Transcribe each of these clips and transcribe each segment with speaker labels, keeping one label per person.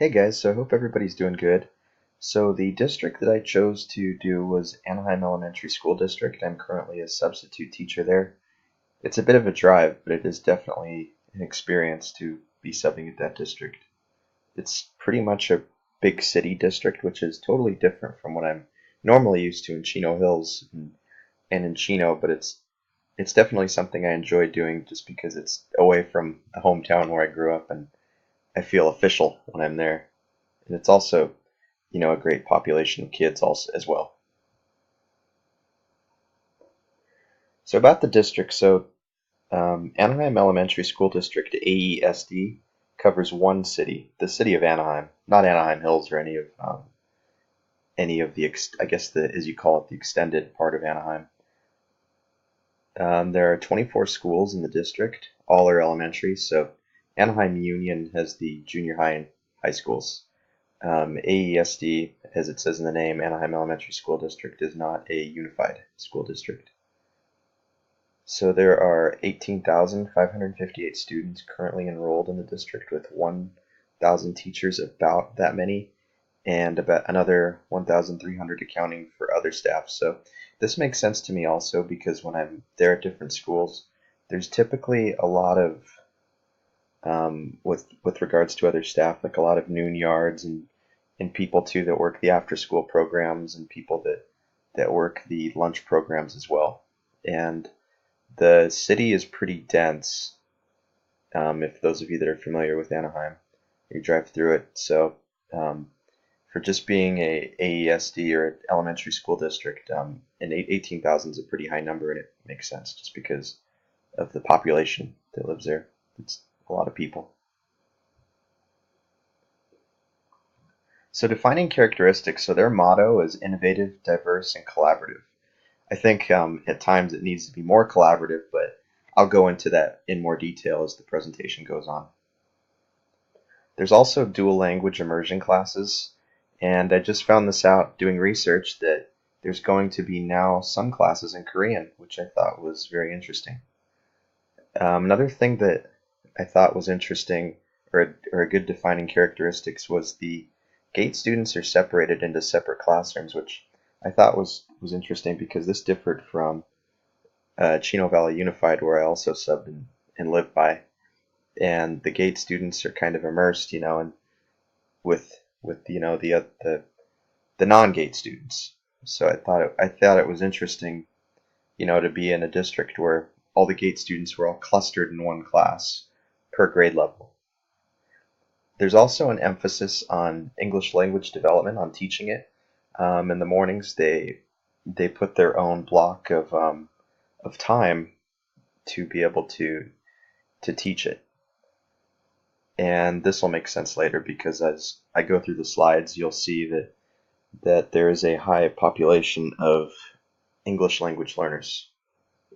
Speaker 1: Hey guys, so I hope everybody's doing good. So the district that I chose to do was Anaheim Elementary School District. I'm currently a substitute teacher there. It's a bit of a drive, but it is definitely an experience to be subbing at that district. It's pretty much a big city district, which is totally different from what I'm normally used to in Chino Hills and in Chino, but it's definitely something I enjoy doing just because it's away from the hometown where I grew up and I feel official when I'm there. And it's also, a great population of kids also as well. So about the district, Anaheim Elementary School District AESD covers one city, the city of Anaheim, not Anaheim Hills or any of the I guess the as you call it the extended part of Anaheim. There are 24 schools in the district. All are elementary. So Anaheim Union has the junior high and high schools. AESD, as it says in the name, Anaheim Elementary School District, is not a unified school district. So there are 18,558 students currently enrolled in the district, with 1,000 teachers, about that many, and about another 1,300 accounting for other staff. So this makes sense to me also because when I'm there at different schools, there's typically a lot of with regards to other staff, like a lot of noon yards and people too that work the after school programs and people that work the lunch programs as well. And the city is pretty dense. If those of you that are familiar with Anaheim, you drive through it. So for just being a AESD or an elementary school district, and 18,000 is a pretty high number, and it makes sense just because of the population that lives there. It's a lot of people. So defining characteristics, so their motto is innovative, diverse, and collaborative. I think at times it needs to be more collaborative, but I'll go into that in more detail as the presentation goes on. There's also dual language immersion classes, and I just found this out doing research that there's going to be now some classes in Korean, which I thought was very interesting. Another thing that I thought was interesting, or a good defining characteristics, was the GATE students are separated into separate classrooms, which I thought was interesting because this differed from Chino Valley Unified, where I also subbed and lived by. And the GATE students are kind of immersed, and with the non-GATE students. So I thought it was interesting, to be in a district where all the GATE students were all clustered in one class per grade level. There's also an emphasis on English language development, on teaching it. In the mornings, they put their own block of time to be able to teach it. And this will make sense later because as I go through the slides, you'll see that there is a high population of English language learners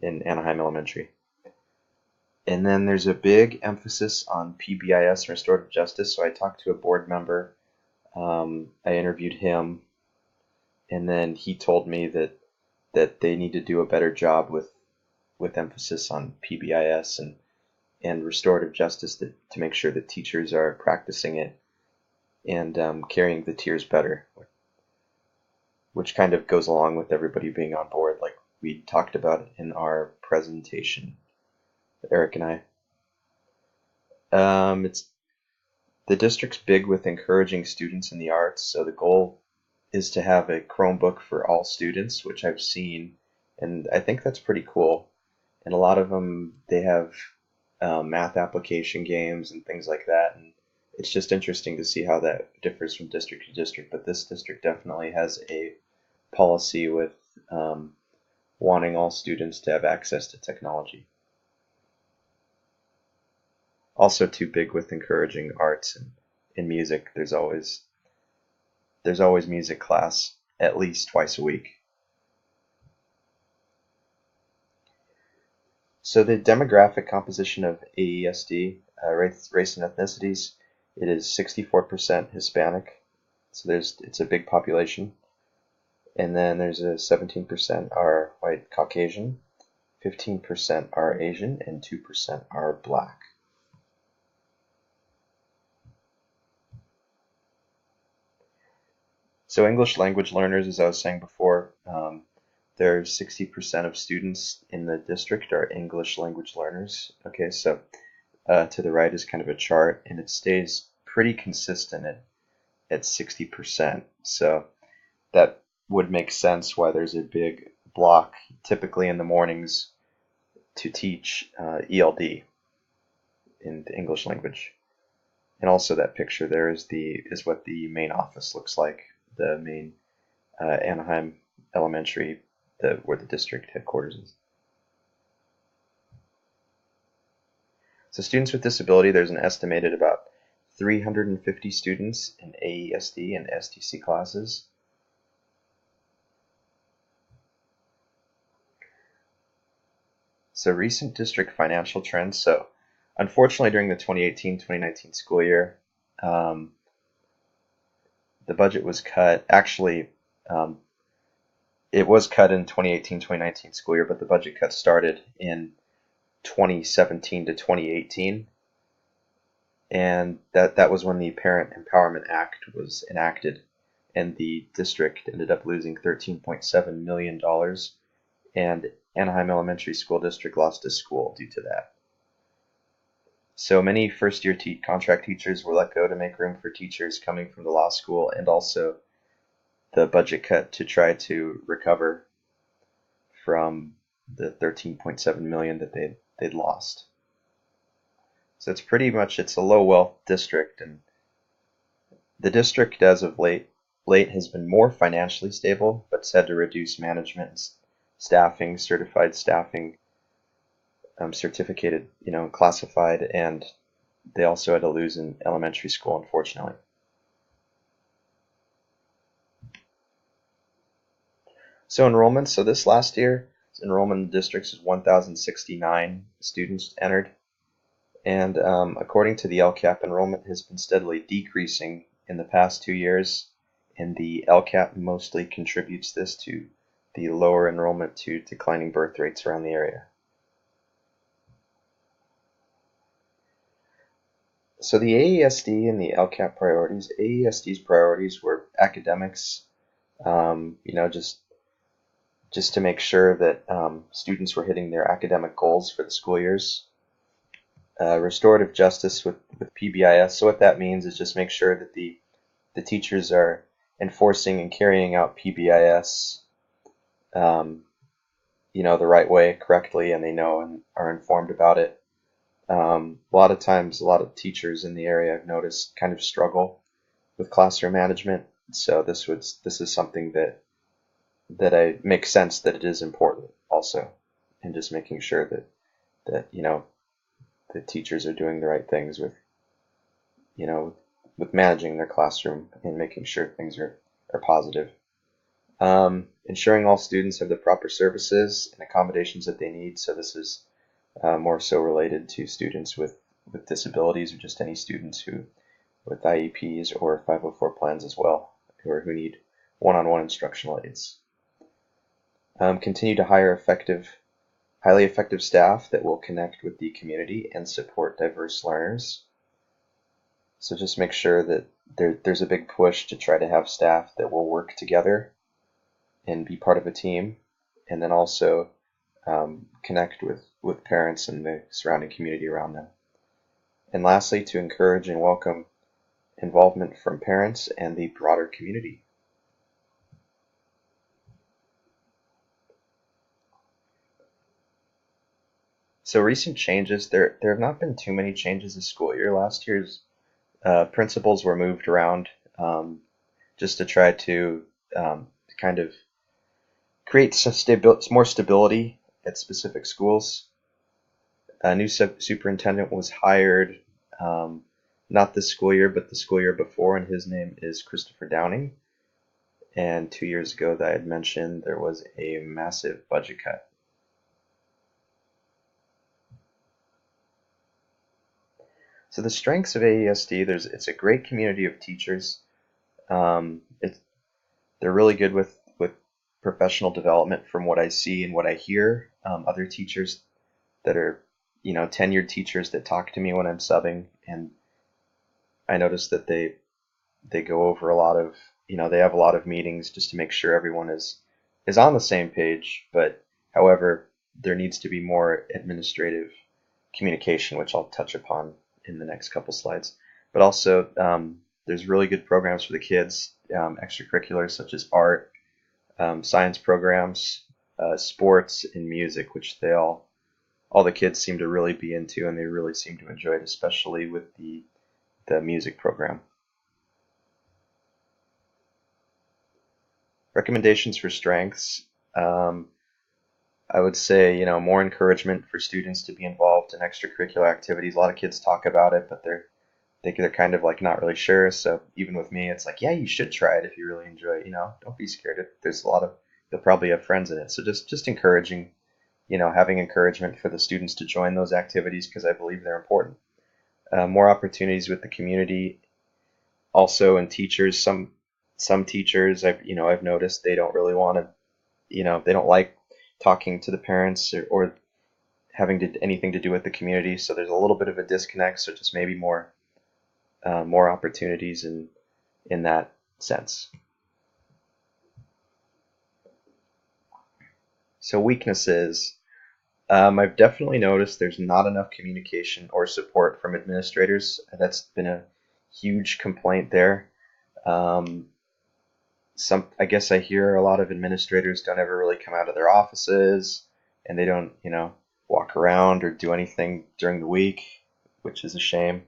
Speaker 1: in Anaheim Elementary. And then there's a big emphasis on PBIS, restorative justice. So I talked to a board member. I interviewed him, and then he told me that they need to do a better job with emphasis on PBIS and restorative justice to make sure that teachers are practicing it and carrying the tiers better, which kind of goes along with everybody being on board, like we talked about in our presentation, Eric and I. It's the district's big with encouraging students in the arts, so the goal is to have a Chromebook for all students, which I've seen, and I think that's pretty cool. And a lot of them, they have math application games and things like that, and it's just interesting to see how that differs from district to district. But this district definitely has a policy with wanting all students to have access to technology. Also, too big with encouraging arts and music. There's always music class at least twice a week. So the demographic composition of AESD, race and ethnicities, it is 64% Hispanic. So it's a big population. And then there's a 17% are white Caucasian, 15% are Asian, and 2% are black. So English language learners, as I was saying before, there's 60% of students in the district are English language learners. Okay, so to the right is kind of a chart, and it stays pretty consistent at 60%. So that would make sense why there's a big block, typically in the mornings, to teach ELD in the English language. And also that picture there is what the main office looks like, the main Anaheim Elementary, where the district headquarters is. So students with disability, there's an estimated about 350 students in AESD and STC classes. So recent district financial trends. So unfortunately, during the 2018-2019 school year, the budget was cut. Actually, it was cut in 2018-2019 school year, but the budget cut started in 2017 to 2018. And that was when the Parent Empowerment Act was enacted, and the district ended up losing $13.7 million, and Anaheim Elementary School District lost a school due to that. So many first-year contract teachers were let go to make room for teachers coming from the law school, and also the budget cut to try to recover from the $13.7 million that they'd lost. So it's a low wealth district, and the district as of late has been more financially stable, but had to reduce management, staffing, certified staffing, certificated, classified, and they also had to lose an elementary school, unfortunately. So enrollment, so this last year, enrollment in the districts is 1,069 students entered. And according to the LCAP, enrollment has been steadily decreasing in the past 2 years, and the LCAP mostly contributes this to the lower enrollment to declining birth rates around the area. So the AESD and the LCAP priorities, AESD's priorities were academics, just to make sure that students were hitting their academic goals for the school years. Restorative justice with PBIS. So what that means is just make sure that the teachers are enforcing and carrying out PBIS, the right way, correctly, and they know and are informed about it. A lot of times, a lot of teachers in the area I've noticed kind of struggle with classroom management. So this is something that I makes sense that it is important also, and just making sure that the teachers are doing the right things with managing their classroom and making sure things are positive. Ensuring all students have the proper services and accommodations that they need. So this is more so related to students with disabilities, or just any students with IEPs or 504 plans as well, or who need one-on-one instructional aids. Continue to hire highly effective staff that will connect with the community and support diverse learners. So just make sure that there's a big push to try to have staff that will work together and be part of a team, and then also connect with parents and the surrounding community around them. And lastly, to encourage and welcome involvement from parents and the broader community. So recent changes, there have not been too many changes this school year. Last year's principals were moved around just to try to kind of create more stability at specific schools. A new superintendent was hired, not this school year, but the school year before, and his name is Christopher Downing. And 2 years ago that I had mentioned, there was a massive budget cut. So the strengths of AESD, it's a great community of teachers. They're really good with professional development from what I see and what I hear. Other teachers that are, tenured teachers that talk to me when I'm subbing, and I notice that they go over a lot of they have a lot of meetings just to make sure everyone is on the same page. But however, there needs to be more administrative communication, which I'll touch upon in the next couple slides. But also, there's really good programs for the kids, extracurriculars such as art, science programs, sports, and music, which all the kids seem to really be into, and they really seem to enjoy it, especially with the music program. Recommendations for strengths. I would say, more encouragement for students to be involved in extracurricular activities. A lot of kids talk about it, but they're kind of like not really sure. So even with me, it's like, yeah, you should try it if you really enjoy it. Don't be scared. There's a lot of You'll probably have friends in it. So just encouraging, having encouragement for the students to join those activities because I believe they're important. More opportunities with the community, also, and teachers. Some teachers I've noticed they don't really want to, they don't like talking to the parents or having anything to do with the community. So there's a little bit of a disconnect. So just maybe more opportunities in that sense. So weaknesses. I've definitely noticed there's not enough communication or support from administrators. That's been a huge complaint there. Um, I guess I hear a lot of administrators don't ever really come out of their offices, and they don't, walk around or do anything during the week, which is a shame.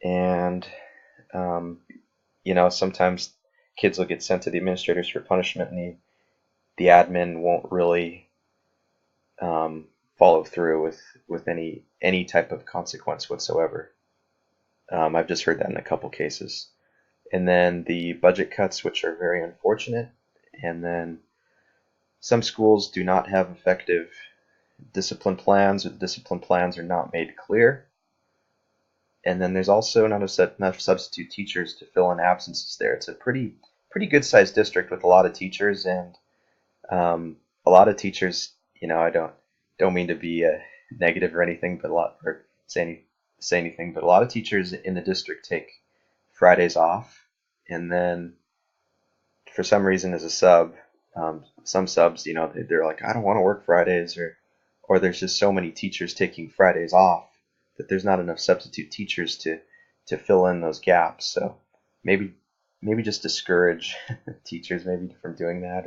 Speaker 1: And sometimes kids will get sent to the administrators for punishment, and the admin won't really follow through with any type of consequence whatsoever. I've just heard that in a couple cases. And then the budget cuts, which are very unfortunate. And then some schools do not have effective discipline plans, or the discipline plans are not made clear. And then there's also not enough substitute teachers to fill in absences there. It's a pretty good sized district with a lot of teachers, and a lot of teachers, I don't mean to be negative or anything, but say anything, but a lot of teachers in the district take Fridays off, and then for some reason as a sub, some subs, they're like, I don't want to work Fridays, or there's just so many teachers taking Fridays off that there's not enough substitute teachers to fill in those gaps. So maybe just discourage teachers maybe from doing that,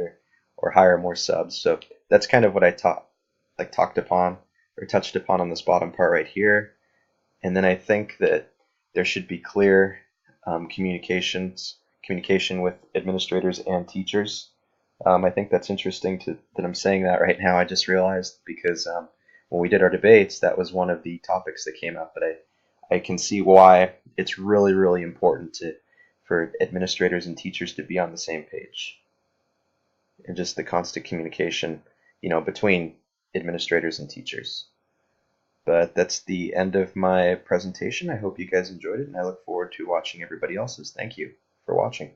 Speaker 1: or hire more subs. So that's kind of what I talked upon or touched upon on this bottom part right here. And then I think that there should be clear communication with administrators and teachers. I think that's interesting that I'm saying that right now. I just realized because when we did our debates, that was one of the topics that came up. But I can see why it's really, really important for administrators and teachers to be on the same page, and just the constant communication, between administrators and teachers. But that's the end of my presentation. I hope you guys enjoyed it, and I look forward to watching everybody else's. Thank you for watching.